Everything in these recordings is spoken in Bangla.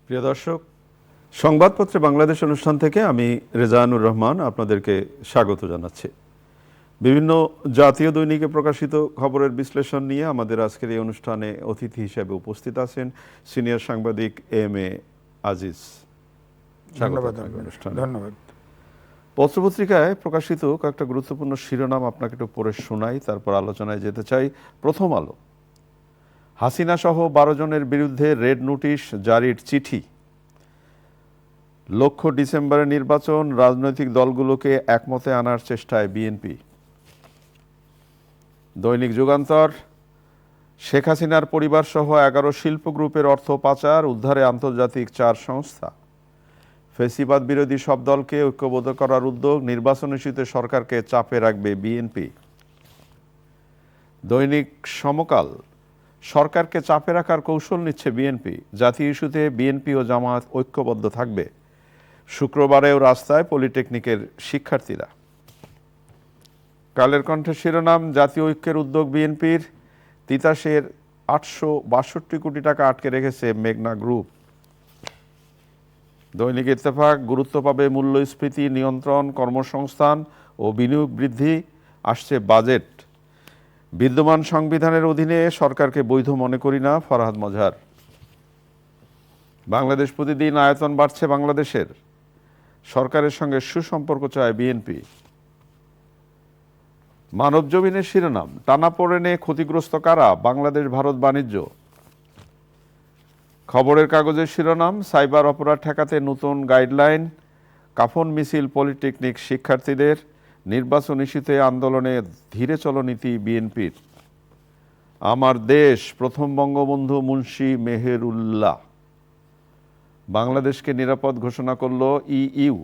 প্রিয় দর্শক, সংবাদপত্রে বাংলাদেশ অনুষ্ঠান থেকে আমি রেজানুর রহমান আপনাদেরকে স্বাগত জানাচ্ছি। বিভিন্ন জাতীয় দৈনিকে প্রকাশিত খবরের বিশ্লেষণ নিয়ে আমাদের আজকের এই অনুষ্ঠানে অতিথি হিসেবে উপস্থিত আছেন সিনিয়র সাংবাদিক এম.এ. আজিজ। ধন্যবাদ। পত্রপত্রিকায় প্রকাশিত কয়েকটা গুরুত্বপূর্ণ শিরোনাম আপনাকে একটু পড়ে শোনাই, তারপর আলোচনায় যেতে চাই। প্রথম আলো, হাসিনা সহ 12 জনের বিরুদ্ধে রেড নোটিশ জারির চিঠি। লক্ষ্য ডিসেম্বরের নির্বাচন, রাজনৈতিক দলগুলোকে একমতে আনার চেষ্টায় বিএনপি। দৈনিক যুগান্তর, শেখ হাসিনার পরিবার সহ 11 শিল্প গ্রুপের অর্থ পাচার, উদ্ধারে আন্তর্জাতিক 4 সংস্থা। ফেসিবাদ বিরোধী সব দলকে ঐক্যবদ্ধ করার উদ্যোগ, নির্বাচন ইস্যুতে সরকারকে চাপে রাখবে বিএনপি। দৈনিক সমকাল, সরকারকে চাপে রাখার কৌশল নিচ্ছে বিএনপি, জাতীয় ইস্যুতে বিএনপি ও জামায়াত ঐক্যবদ্ধ থাকবে। শুক্রবারেও রাস্তায় পলিটেকনিকের শিক্ষার্থীরা। কালের কণ্ঠের শিরোনাম, জাতীয় ঐক্যের উদ্যোগ বিএনপির, তিতাসের 862 কোটি টাকা আটকে রেখেছে মেঘনা গ্রুপ। দৈনিক ইত্তেফাক, গুরুত্ব পাবে মূল্যস্ফীতি নিয়ন্ত্রণ, কর্মসংস্থান ও বিনিয়োগ বৃদ্ধি, আসছে বাজেট। বিদ্যমান সংবিধানের অধীনে সরকারকে বৈধ মনে করি না, ফরহাদ মজহার। বাংলাদেশ প্রতিদিন, আয়তন বাড়ছে বাংলাদেশের, সরকারের সঙ্গে সুসম্পর্ক চায় বিএনপি। মানবজমিনের শিরোনাম, টানাপোড়েনে ক্ষতিগ্রস্ত কারা, বাংলাদেশ ভারত বাণিজ্য। খবরের কাগজের শিরোনাম, সাইবার অপরাধ ঠেকাতে নতুন গাইডলাইন, কাফন মিছিল পলিটেকনিক শিক্ষার্থীদের, নির্বাচন ইস্যুতে আন্দোলনে ধীরে চলনীতি বিএনপির। আমার দেশ, প্রথম বঙ্গবন্ধু মুন্সি মেহেরুল্লাহ। বাংলাদেশকে নিরাপদ ঘোষণা করল ইইউ।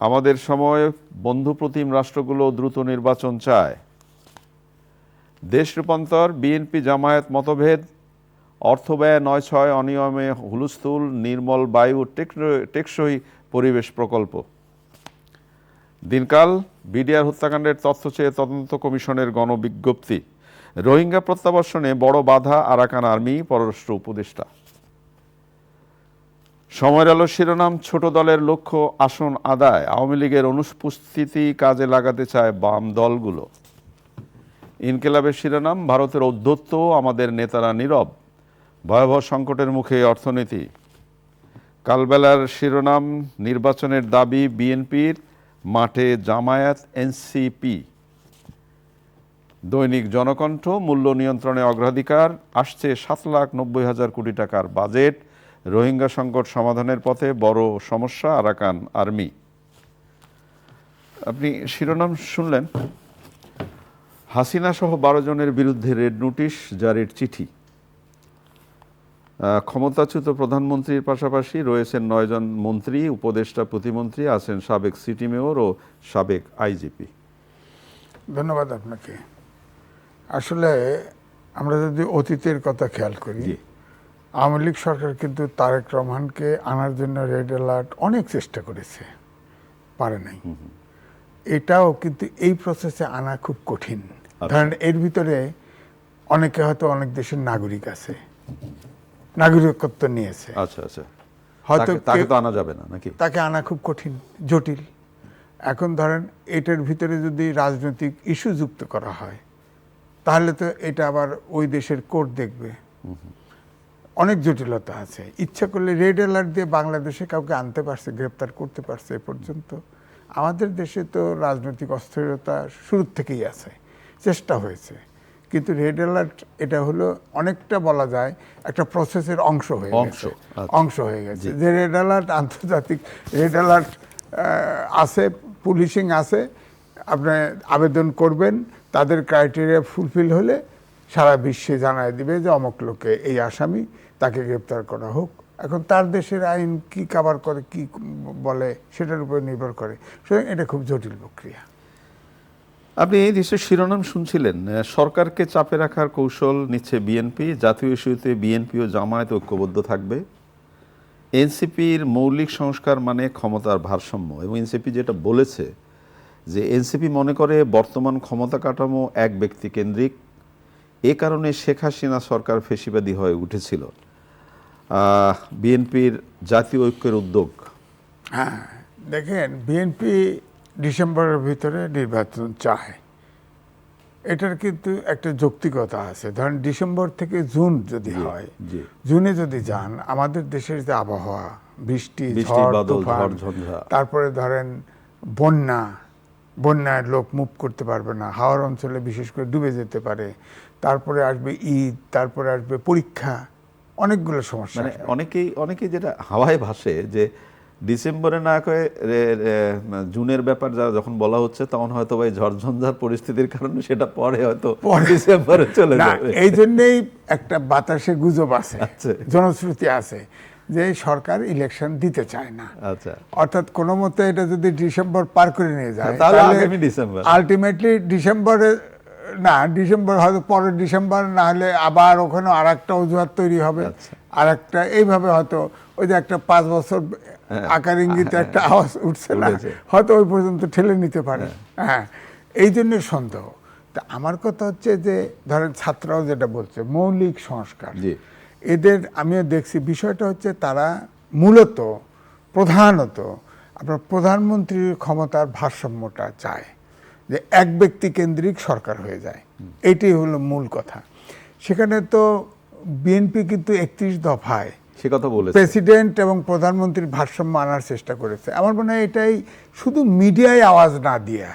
আমাদের সময় বন্ধুপ্রতিম রাষ্ট্রগুলো দ্রুত নির্বাচন চায়। দেশ রূপান্তর, বিএনপি জামায়াত মতভেদ, অর্থ ব্যয় 9-6, অনিয়মে হুলস্থুল, নির্মল বায়ু, টেকসই পরিবেশ প্রকল্প। দিনকাল, বিডিআর হত্যাকাণ্ডের তথ্য চেয়ে তদন্ত কমিশনের গণবিজ্ঞপ্তি। রোহিঙ্গা প্রত্যাবর্ষণে বড় বাধা আরাকান আর্মি, পররাষ্ট্র উপদেষ্টা। সময়ের আলো শিরোনাম, ছোট দলের লক্ষ্য আসন আদায়, আওয়ামী লীগের অনুপস্থিতি কাজে লাগাতে চায় বাম দলগুলো। ইনকিলাবের শিরোনাম, ভারতের ঔদ্ধত্য, আমাদের নেতারা নীরব, ভয়াবহ সংকটের মুখে অর্থনীতি। কালবেলার শিরোনাম, নির্বাচনের দাবি বিএনপির, মাঠে জামায়াত এনসিপি। দৈনিক জনকণ্ঠ, মূল্য নিয়ন্ত্রণে অগ্রাধিকার, আসছে 7,90,000 কোটি টাকার বাজেট, রোহিঙ্গা সংকট সমাধানের পথে বড় সমস্যা আরাকান আর্মি। আপনি শিরোনাম শুনলেন। হাসিনা সহ 12 জনের বিরুদ্ধে রেড নোটিশ জারির চিঠি। ক্ষমতাচ্যুত প্রধানমন্ত্রীর পাশাপাশি রয়েছেন 9 জন মন্ত্রী, উপদেষ্টা, প্রতিমন্ত্রী, আছেন সাবেক সিটি মেয়র ও সাবেক আইজিপি। ধন্যবাদ আপনাকে। আসলে আমরা যদি অতীতের কথা খেয়াল করি, আওয়ামী লীগ সরকার কিন্তু তারেক রহমানকে আনার জন্য রেড অ্যালার্ট অনেক চেষ্টা করেছে, পারে নাই। এটাও কিন্তু এই প্রসেসে আনা খুব কঠিন। ধরেন এর ভিতরে অনেকে হয়তো অনেক দেশের নাগরিক আছে, নাগরিকত্ব নিয়েছে, হয়তো তাকে তো আনা যাবে না নাকি? তাকে আনা খুব কঠিন, জটিল। এখন ধরেন এটার ভিতরে যদি রাজনৈতিক ইস্যু যুক্ত করা হয়, তাহলে তো এটা আবার ওই দেশের কোর্ট দেখবে, অনেক জটিলতা আছে। ইচ্ছা করলে রেড অ্যালার্ট দিয়ে বাংলাদেশে কাউকে আনতে পারছে, গ্রেপ্তার করতে পারছে। এ পর্যন্ত আমাদের দেশে তো রাজনৈতিক অস্থিরতা শুরুর থেকেই আছে, চেষ্টা হয়েছে, কিন্তু রেড অ্যালার্ট এটা হলো অনেকটা বলা যায় একটা প্রসেসের অংশ হয়ে গেছে। যে রেড অ্যালার্ট, আন্তর্জাতিক রেড অ্যালার্ট আছে, পুলিশিং আছে, আপনি আবেদন করবেন, তাদের ক্রাইটেরিয়া ফুলফিল হলে সারা বিশ্বে জানায় দিবে যে অমুক লোকে এই আসামি, তাকে গ্রেপ্তার করা হোক। এখন তার দেশের আইন কি কভার করে, কি বলে, সেটার উপর নির্ভর করে। সুতরাং এটা খুব জটিল প্রক্রিয়া। আপনি এই দেশের শিরোনাম শুনছিলেন, সরকারকে চাপে রাখার কৌশল নিচ্ছে বিএনপি, জাতীয় ইস্যুতে বিএনপি ও জামায়াত ঐক্যবদ্ধ থাকবে। এনসিপির মৌলিক সংস্কার মানে ক্ষমতার ভারসাম্য, এবং এনসিপি যেটা বলেছে যে এনসিপি মনে করে বর্তমান ক্ষমতা কাঠামো এক ব্যক্তি কেন্দ্রিক, এ কারণে শেখ হাসিনা সরকার ফেসিবাদী হয়ে উঠেছিল। বিএনপির জাতীয় ঐক্যের উদ্যোগ। হ্যাঁ, দেখেন বিএনপি ডিসেম্বরের ভিতরে নির্বাচন চায়, এটার কিন্তু একটা যৌক্তিকতা আছে। ধরেন ডিসেম্বর থেকে জুন যদি হয়, জি। জুনে যদি যান, আমাদের দেশের যে আবহাওয়া, বৃষ্টি, বৃষ্টি, ঝড়, বাদল, তুফান, ঝড়, ঝঞ্ঝা। তারপরে ধরেন বন্যায় লোক মুভ করতে পারবে না, হাওড় অঞ্চলে বিশেষ করে ডুবে যেতে পারে, তারপরে আসবে ঈদ, তারপরে আসবে পরীক্ষা, অনেকগুলো সমস্যা মানে আসবে। অনেকেই যেটা হাওয়ায় ভাসে যে ডিসেম্বরে না করে জুনের ব্যাপার যখন বলা হচ্ছে তখন হয়তো ভাই ঝড়ঝঞ্ঝার পরিস্থিতির কারণে সেটা পরে হয়তো ডিসেম্বরে চলে না, যাবে। এই জন্যেই একটা বাতাসে গুজব আছে, আচ্ছা। জনশ্রুতি আছে যে সরকার ইলেকশন দিতে চায় না। আচ্ছা, অর্থাৎ কোনো মতে এটা যদি ডিসেম্বর পার করে নিয়ে যায়, তাহলে আগামী ডিসেম্বর। আলটিমেটলি ডিসেম্বরে না, ডিসেম্বর হয়তো পরের ডিসেম্বর, না হলে আবার ওখানে আর একটা অজুহাত তৈরি হবে, আচ্ছা। আর একটা এইভাবে হয়তো ওই যে একটা 5 বছর আকার ইঙ্গিতে একটা আওয়াজ উঠছে না, উঠেছে। হয়তো ওই পর্যন্ত ঠেলে নিতে পারে। হ্যাঁ, এই জন্য সন্দেহ। তা আমার কথা হচ্ছে যে ধরেন ছাত্ররাও যেটা বলছে মৌলিক সংস্কার, জি। এদের আমিও দেখছি বিষয়টা হচ্ছে তারা মূলত প্রধানত আপনার প্রধানমন্ত্রীর ক্ষমতার ভারসাম্যটা চায়, যে এক ব্যক্তি কেন্দ্রিক সরকার হয়ে যায়, এটাই হলো মূল কথা। সেখানে তো বিএনপি কিন্তু 31 দফায় সে কথা বলেছে। প্রেসিডেন্ট এবং প্রধানমন্ত্রীর ভারসাম্য আনার চেষ্টা করেছে। আমার মনে হয় এটাই শুধু মিডিয়ায় আওয়াজ না দিয়ে,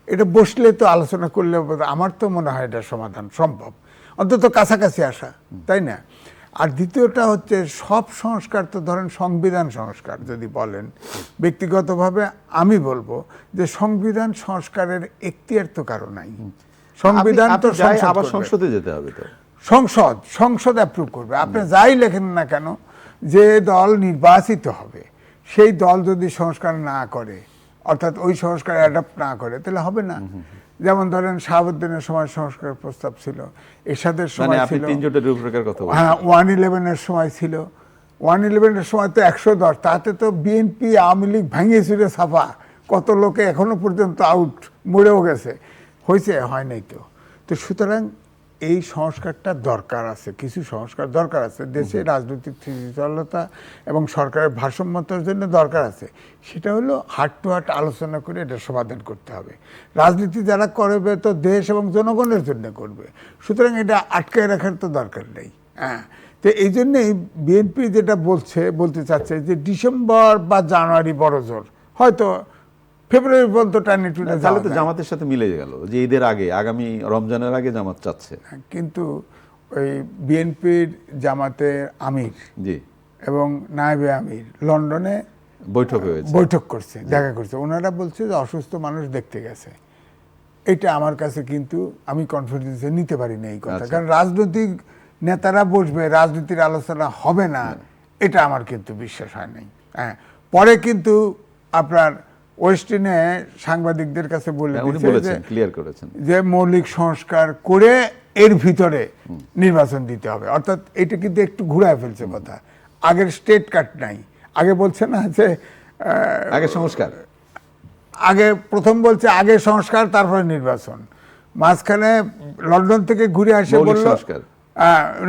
এটা বসলে তো আলোচনা করলে আমার তো মনে হয় এটা সমাধান সম্ভব, অন্তত কাছাকাছি আসা, তাই না? আর দ্বিতীয়টা হচ্ছে সব সংস্কার তো ধরেন সংবিধান সংস্কার যদি বলেন, ব্যক্তিগতভাবে আমি বলবো যে সংবিধান সংস্কারের এখতিয়ার তো কারো নাই। সংবিধান তো আবার সংসদ সংসদে যেতে হবে তো। সংসদ অ্যাপ্রুভ করবে। আপনি যাই লেখেন না কেন, যে দল নির্বাচিত হবে সেই দল যদি সংস্কার না করে, অর্থাৎ ওই সংস্কার অ্যাডাপ্ট না করে, তাহলে হবে না। যেমন ধরেন শাহাবুদ্দিনের সময় সংস্কার প্রস্তাব ছিল, এরশাদের মানে সময় আপনি ছিল, 3 জোটের রূপরেখার কথা বলছেন। হ্যাঁ 111-এর সময় ছিল, 111-এর সময় তো 110, তাতে তো বিএনপি আওয়ামী লীগ ভাঙিয়ে চুরে ছাপা, কত লোকে এখনো পর্যন্ত আউট, মরেও গেছে, হয়েছে, হয় নাই তো। তো সুতরাং এই সংস্কারটা দরকার আছে, কিছু সংস্কার দরকার আছে, দেশে রাজনৈতিক স্থিতিশীলতা এবং সরকারের ভারসাম্যতার জন্য দরকার আছে। সেটা হলো হার্ট টু হার্ট আলোচনা করে এটা সমাধান করতে হবে। রাজনীতি যারা করবে তো দেশ এবং জনগণের জন্য করবে, সুতরাং এটা আটকায় রাখার তো দরকার নেই। হ্যাঁ, তো এই জন্যেই বিএনপি যেটা বলতে চাচ্ছে যে ডিসেম্বর বা জানুয়ারি বড় জোর, হয়তো ফেব্রুয়ারি পর্যন্ত টানে টুনে তাহলে তো জামাতের সাথে মিলে গেল যে ঈদের আগে, আগামী রমজানের আগে জামাত চাচ্ছে। কিন্তু ওই বিএনপির জামাতের আমির জি। এবং নায়েবে আমির লন্ডনে বৈঠক করছে, দেখা করছে। ওনারা বলছে যে অসুস্থ মানুষ দেখতে গেছে। এটা আমার কাছে কিন্তু আমি কনফিডেন্সে নিতে পারি না এই কথা, কারণ রাজনৈতিক নেতারা বসবে, রাজনীতির আলোচনা হবে না, এটা আমার কিন্তু বিশ্বাস হয় নাই। হ্যাঁ, পরে কিন্তু আপনার ওয়েস্টিনে সাংবাদিকদের কাছে বলে যে মৌলিক সংস্কার করে এর ভিতরে নির্বাচন দিতে হবে, অর্থাৎ এটা কিন্তু একটু ঘুরায় ফেলছে কথা। আগের স্টেট কাট নাই, আগে বলছে না যে আগে সংস্কার, আগে প্রথম বলছে আগে সংস্কার তারপরে নির্বাচন, মাঝখানে লন্ডন থেকে ঘুরে আসে বলল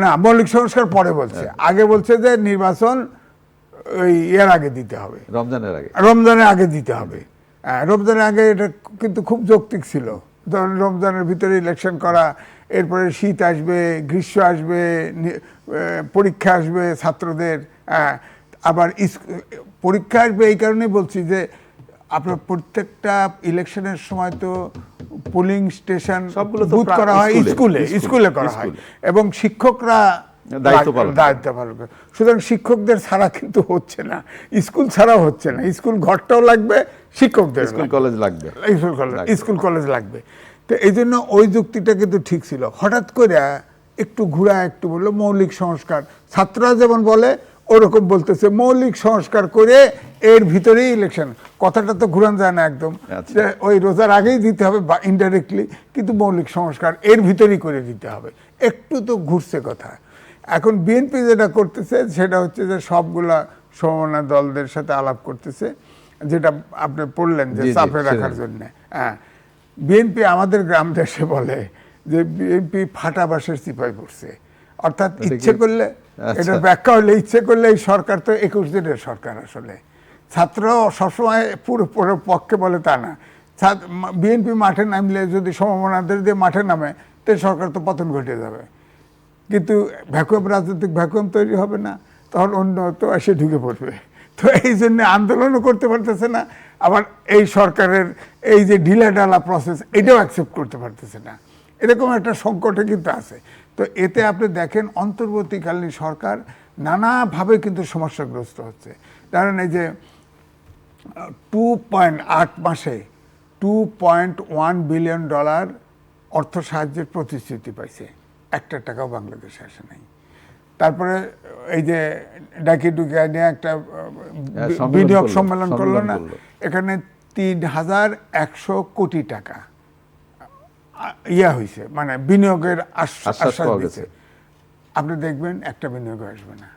না মৌলিক সংস্কার পরে বলছে, আগে বলছে যে নির্বাচন ওই এর আগে দিতে হবে, রমজানের আগে দিতে হবে। রমজানের আগে এটা কিন্তু খুব যৌক্তিক ছিল, ধরুন রমজানের ভিতরে ইলেকশন করা, এরপরে শীত আসবে, গ্রীষ্ম আসবে, পরীক্ষা আসবে ছাত্রদের, আবার পরীক্ষা আসবে। এই কারণেই বলছি যে আপনার প্রত্যেকটা ইলেকশনের সময় তো পোলিং স্টেশন বুথ করা হয় স্কুলে করা হয়, এবং শিক্ষকরা দায়িত্ব পালন করে। সুতরাং শিক্ষকদের ছাড়া কিন্তু হচ্ছে না, স্কুল ছাড়াও হচ্ছে না, স্কুল ঘরটাও লাগবে, শিক্ষকদের স্কুল কলেজ লাগবে। তো এই জন্য ওই যুক্তিটা কিন্তু ঠিক ছিল। হঠাৎ করে একটু ঘুরা একটু বললো মৌলিক সংস্কার, ছাত্ররা যেমন বলে ওরকম বলতেছে মৌলিক সংস্কার করে এর ভিতরেই ইলেকশন। কথাটা তো ঘুরান যায় না একদম, যে ওই রোজার আগেই দিতে হবে বা ইনডাইরেক্টলি, কিন্তু মৌলিক সংস্কার এর ভিতরেই করে দিতে হবে, একটু তো ঘুরছে কথা। এখন বিএনপি যেটা করতেছে সেটা হচ্ছে যে সবগুলা সমমনা দলদের সাথে আলাপ করতেছে, যেটা আপনি পড়লেন যে চাপে রাখার জন্য। হ্যাঁ, বিএনপি আমাদের গ্রাম দেশে বলে যে বিএনপি ফাটা বাঁশের চিপায় পড়ছে, অর্থাৎ ইচ্ছে করলে, এটা ব্যাখ্যা হলে ইচ্ছে করলে এই সরকার তো 21 দিনের সরকার আসলে। ছাত্র সবসময় পুরো পক্ষে বলে তা না। বিএনপি মাঠে নামলে যদি সমমনাদের দিয়ে মাঠে নামে, তো সরকার তো পতন ঘটে যাবে। কিন্তু ভ্যাকুয়াম, রাজনৈতিক ভ্যাকুয়াম তৈরি হবে না, তখন অন্য তো এসে ঢুকে পড়বে। তো এই জন্য আন্দোলনও করতে পারতেছে না, আবার এই সরকারের এই যে ঢিলাঢালা প্রসেস এটাও অ্যাকসেপ্ট করতে পারতেছে না। এরকম একটা সংকটে কিন্তু আছে। তো এতে আপনি দেখেন অন্তর্বর্তীকালীন সরকার নানাভাবে কিন্তু সমস্যাগ্রস্ত হচ্ছে। কারণ এই যে 2.8 মাসে $2.1 বিলিয়ন অর্থ সাহায্যের প্রতিশ্রুতি পাইছে, একটা টাকাও বাংলাদেশে আসে নাই। তারপরে এই যে ডাকি ডুকি নিয়ে একটা বিনিয়োগ সম্মেলন করলো না, এখানে 3,100 কোটি টাকা হয়েছে, মানে বিনিয়োগের আশ্বাস দিয়েছে। আপনি দেখবেন একটা বিনিয়োগ আসবে না,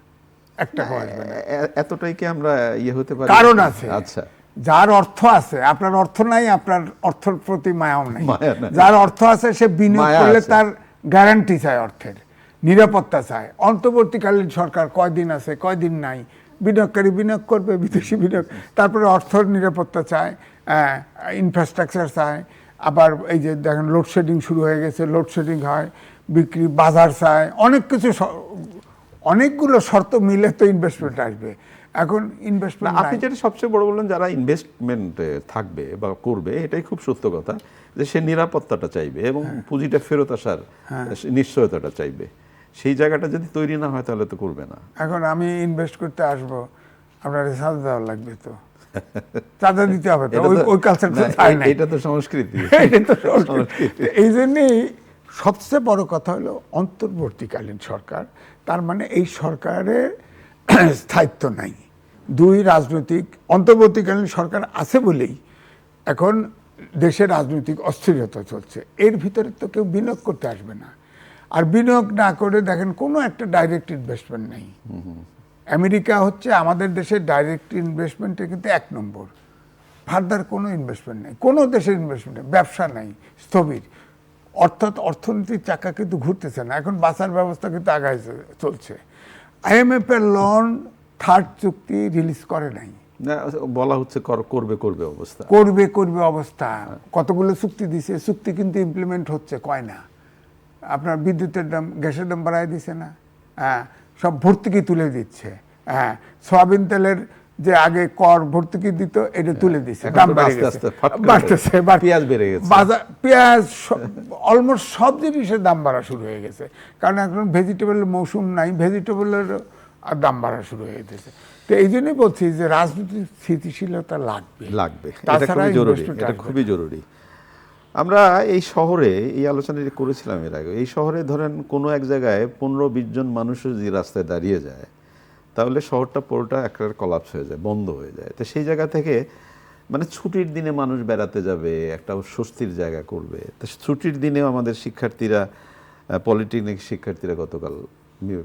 একটা আসবে না। এতটাই কি আমরা হতে পারি? কারণ আছে। আচ্ছা, যার অর্থ আছে, আপনার অর্থ নাই, আপনার অর্থের প্রতি মায়াও নাই। যার অর্থ আছে সে বিনিয়োগ করলে তার গ্যারান্টি চায়, অর্থের নিরাপত্তা চায়। অন্তর্বর্তীকালীন সরকার কয়দিন আছে কয়দিন নাই, বিনিয়োগকারী বিনিয়োগ করবে, বিদেশি বিনিয়োগ, তারপরে অর্থর নিরাপত্তা চায়, ইনফ্রাস্ট্রাকচার চায়। আবার এই যে দেখেন লোডশেডিং শুরু হয়ে গেছে, লোডশেডিং হয়, বিক্রি বাজার চায়, অনেক কিছু, অনেকগুলো শর্ত মিলে তো ইনভেস্টমেন্ট আসবে। এখন ইনভেস্টমেন্ট, আপনি যেটা সবচেয়ে বড় বললেন, যারা ইনভেস্টমেন্ট থাকবে বা করবে, এটাই খুব সত্য কথা, যে সে নিরাপত্তাটা চাইবে এবং পুঁজিটা ফেরত আসার নিশ্চয়তাটা চাইবে। সেই জায়গাটা যদি তৈরি না হয় তাহলে তো করবে না। এখন আমি ইনভেস্ট করতে আসবো, আপনার চাঁদা দেওয়া লাগবে, তো চাঁদা দিতে হবে, তো ওই কালচারটা চাই না। এটা তো সংস্কৃতি। এই জন্যই সবচেয়ে বড় কথা হলো অন্তর্বর্তীকালীন সরকার, তার মানে এই সরকারের স্থায়িত্ব নাই। দুই, রাজনৈতিক অন্তর্বর্তীকালীন সরকার আছে বলেই এখন দেশের রাজনৈতিক অস্থিরতা চলছে। এর ভিতরে তো কেউ বিনিয়োগ করতে আসবে না। আর বিনিয়োগ না করে দেখেন কোনো একটা ডাইরেক্ট ইনভেস্টমেন্ট নেই। আমেরিকা হচ্ছে আমাদের দেশের ডাইরেক্ট ইনভেস্টমেন্টে কিন্তু 1 নম্বর, ফার্দার কোনো ইনভেস্টমেন্ট নেই, কোনো দেশের ইনভেস্টমেন্ট নেই, ব্যবসা নাই, স্থবির। অর্থাৎ অর্থনীতির চাকা কিন্তু ঘুরতেছে না। এখন বাঁচার ব্যবস্থা কিন্তু আগায় চলছে। IMF এর লোন 3rd চুক্তি রিলিজ করে নাই, বলা হচ্ছে করবে অবস্থা, করবে অবস্থা। কতগুলো চুক্তি দিছে, চুক্তি কিন্তু ইমপ্লিমেন্ট হচ্ছে কয় না। আপনার বিদ্যুতের দাম, গ্যাসের দাম বাড়ায় দিছে না, হ্যাঁ, সব ভর্তুকি তুলে দিচ্ছে। হ্যাঁ, সয়াবিন তেলের যে আগে কর ভর্তুকি দিত, এটা তুলে দিচ্ছে, দাম বাড়তেছে, পেঁয়াজ বেড়ে গেছে, পেঁয়াজ, অলমোস্ট সব জিনিসের দাম বাড়া শুরু হয়ে গেছে। কারণ এখন ভেজিটেবলের মৌসুম নাই, ভেজিটেবলের দাম বাড়া শুরু হয়ে গেছে। তো এই জন্যই বলছি যে রাজনৈতিক স্থিতিশীলতা লাগবে, তাছাড়া এটা খুবই জরুরি। আমরা এই শহরে এই আলোচনাটি করেছিলাম এর আগে। এই শহরে ধরেন কোনো এক জায়গায় 15-20 জন মানুষও যদি রাস্তায় দাঁড়িয়ে যায়, তাহলে শহরটা পুরোটা একটা কলাপস হয়ে যায়, বন্ধ হয়ে যায়। তো সেই জায়গা থেকে মানে ছুটির দিনে মানুষ বেড়াতে যাবে, একটা স্বস্তির জায়গা করবে। তো ছুটির দিনেও আমাদের শিক্ষার্থীরা, পলিটেকনিক শিক্ষার্থীরা গতকাল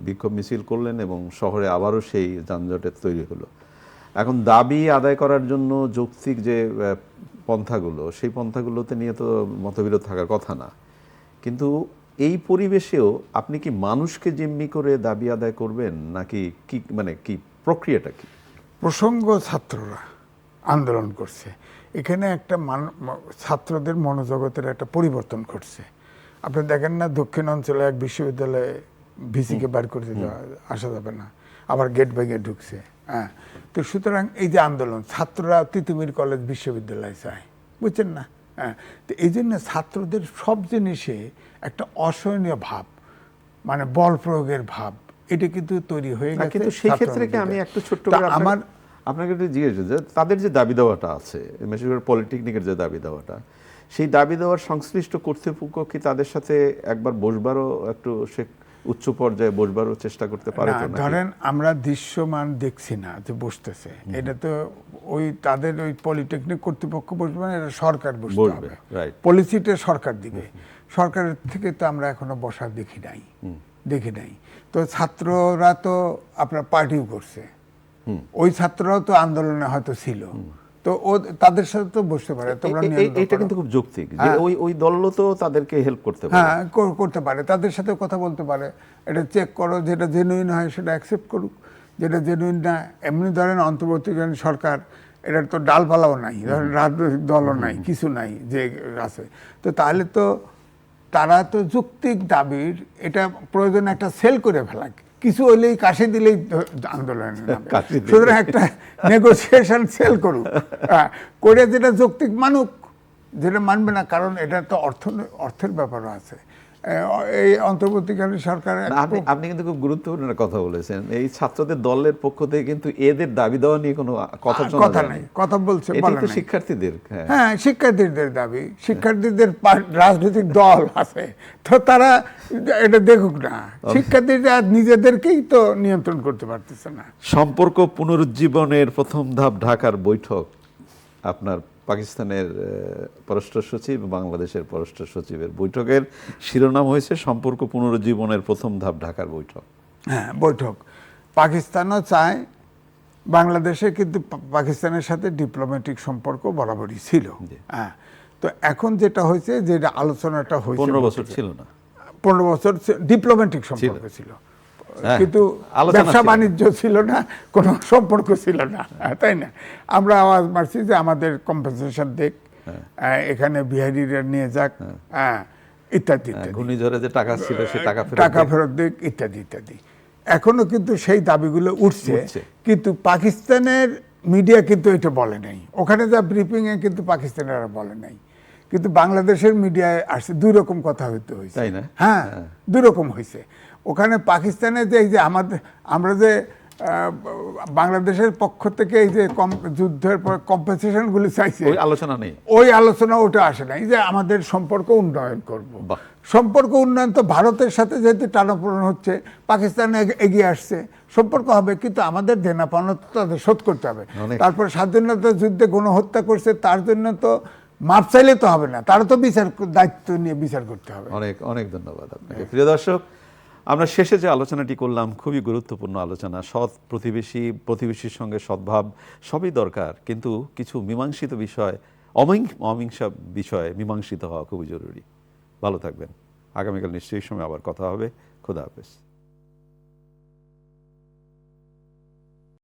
বিক্ষোভ মিছিল করলেন এবং শহরে আবারও সেই যানজটের তৈরি হলো। এখন দাবি আদায় করার জন্য যৌক্তিক যে পন্থাগুলো, সেই পন্থাগুলোতে নিয়ে তো মতবিরোধ থাকার কথা না, কিন্তু এই পরিবেশেও আপনি কি মানুষকে জিম্মি করে দাবি আদায় করবেন, নাকি কি, মানে কি প্রক্রিয়াটা কি? প্রসঙ্গ ছাত্ররা আন্দোলন করছে, এখানে একটা ছাত্রদের মনোজগতের একটা পরিবর্তন ঘটছে। আপনি দেখেন না, দক্ষিণ অঞ্চলে এক বিশ্ববিদ্যালয়ে ভিসিকে বার করে আসা যাবে না, আবার গেট ভেঙে ঢুকছে। হ্যাঁ, তো সুতরাং এই যে আন্দোলন, ছাত্ররা তিতুমির কলেজ বিশ্ববিদ্যালয় চায়, বুঝছেন না? হ্যাঁ, তো এই জন্য ছাত্রদের সব জিনিসে একটা অসহনীয় ভাব, মানে বল প্রয়োগের ভাব, এটা কিন্তু তৈরি হয়ে গেছে। কিন্তু সেই ক্ষেত্রে কি আমি একটু ছোট্ট করে আপনাকে একটু জিজ্ঞেস করি, তাদের যে দাবি দেওয়াটা আছে, বিশেষ করে পলিটেকনিকের যে দাবি দেওয়াটা, সেই দাবি দেওয়ার সংশ্লিষ্ট কর্তৃপক্ষ কি তাদের সাথে একবার বসবারও, একটু সে উচ্চ পর্যায়ে বসবারও চেষ্টা করতে পারে? ধরেন আমরা দৃশ্যমান দেখছি না যে বসতেছে, এটা তো ওই তাদের ওই পলিটেকনিক কর্তৃপক্ষ বসবে না, এটা সরকার বসবে, পলিসিটা সরকার দিবে। সরকারের থেকে তো আমরা এখনো বসা দেখি নাই। তো ছাত্ররা তো আপনার পার্টিও করছে, ওই ছাত্ররাও তো আন্দোলনে হয়তো ছিল, তো ও তাদের সাথে তো বসতে পারে, তোমরা নিয়ন্ত্রণ এটা করো। কিন্তু খুব যৌক্তিক যে ওই দলও তো তাদেরকে হেল্প করতে পারে। হ্যাঁ, করতে পারে, তাদের সাথে কথা বলতে পারে, এটা চেক করো, যেটা জেনুইন হয় সেটা অ্যাকসেপ্ট করুক, যেটা জেনুইন না, এমনি ধরেন অন্তর্বর্তীকালীন সরকার, এটার তো ডালপালাও নাই, ধরেন রাজনৈতিক দলও নাই, কিছু নাই যে আছে, তো তাহলে তো তারা তো যৌক্তিক দাবির এটা প্রয়োজন একটা সেল করে ফেলা, কিছু হইলেই কাশি দিলেই আন্দোলন নামে। কাশি দিলেই। সুতরাং একটা নেগোসিয়েশন সেল করুক, করে যেটা যৌক্তিক মানুক, যেটা মানবে না, কারণ এটা তো অর্থের ব্যাপারও আছে। এই অন্তর্বর্তীকালীন সরকার না, আপনি কিন্তু খুব গুরুত্বপূর্ণ একটা কথা বলেছেন। এই ছাত্রদের দলের পক্ষ থেকে কিন্তু এদের দাবি দেওয়া নিয়ে কোনো কথা শোনা কথা যায় নাই, না। কথা বলছে, এটি বলে তো নাই। শিক্ষার্থীদের, হ্যাঁ, শিক্ষার্থীদের দাবি, শিক্ষার্থীদের রাজনৈতিক দল আছে, তো তারা এটা দেখুক না, শিক্ষার্থীরা নিজেদেরকেই তো নিয়ন্ত্রণ করতে পারতেছে না। সম্পর্ক পুনরুজ্জীবনের প্রথম ধাপ ঢাকার বৈঠক। আপনার পাকিস্তানের পররাষ্ট্র সচিব, বাংলাদেশের পররাষ্ট্র সচিবের বৈঠকের শিরোনাম হয়েছে সম্পর্ক পুনরুজ্জীবনের প্রথম ধাপ ঢাকার বৈঠক। হ্যাঁ, বৈঠক। পাকিস্তানও চায়, বাংলাদেশে কিন্তু পাকিস্তানের সাথে ডিপ্লোম্যাটিক সম্পর্ক বরাবরই ছিল। হ্যাঁ, তো এখন যেটা হয়েছে, যে আলোচনাটা হয়েছে, 15 বছর ছিল না, 15 বছর ডিপ্লোম্যাটিক সম্পর্ক ছিল, হ্যাঁ, কিন্তু আলোচনা ব্যবসা ছিল। বাণিজ্য ছিল না, কোনো সম্পর্ক ছিল না, তাই না? আমরা আওয়াজ মারছি যে আমাদের কম্পেনসেশন দেখ, এখানে বিহারিরা নিয়ে যাক, ইত্যাদি ইত্যাদি, ঘূর্ণিঝড়ে যে টাকা ছিল সে টাকা টাকা ফেরত দিক, ইত্যাদি ইত্যাদি। এখনো কিন্তু সেই দাবিগুলো উঠছে, কিন্তু পাকিস্তানের মিডিয়া কিন্তু এটা বলে নাই, ওখানে যা ব্রিফিং এ কিন্তু পাকিস্তানেরা বলে নাই, কিন্তু বাংলাদেশের মিডিয়ায় আসছে দুই রকম কথা হইতে হয়েছে, তাই না? হ্যাঁ, দুই রকম হয়েছে। ওখানে পাকিস্তানে যে এই যে আমরা যে বাংলাদেশের পক্ষ থেকে এই যে যুদ্ধের পর কম্পেনসেশনগুলি চাইছে, ওই আলোচনা নেই, ওই আলোচনা ওটা আসে নাই, যে আমাদের সম্পর্ক উন্নয়ন করব। বাহ। সম্পর্ক উন্নয়ন তো ভারতের সাথে যেহেতু টানাপোড়েন হচ্ছে, পাকিস্তান এগিয়ে আসছে, সম্পর্ক হবে, কিন্তু আমাদের দেনা পাওনা তো তাদের শোধ করতে হবে। তারপর স্বাধীনতা যুদ্ধে গণহত্যা করছে, তার জন্য তো মাপ চাইলে তো হবে না, তারা তো দায়িত্ব নিয়ে বিচার করতে হবে। অনেক অনেক ধন্যবাদ আপনাকে। প্রিয় দর্শক, আমরা শেষে যে আলোচনাটি করলাম খুবই গুরুত্বপূর্ণ আলোচনা। সৎ প্রতিবেশী, প্রতিবেশীর সঙ্গে সদ্ভাব সবই দরকার, কিন্তু কিছু মীমাংসিত বিষয়, অহিংসা বিষয়ে মীমাংসিত হওয়া খুবই জরুরি। ভালো থাকবেন। আগামীকাল নিশ্চয়ই সময় আবার কথা হবে। খোদা হাফেজ।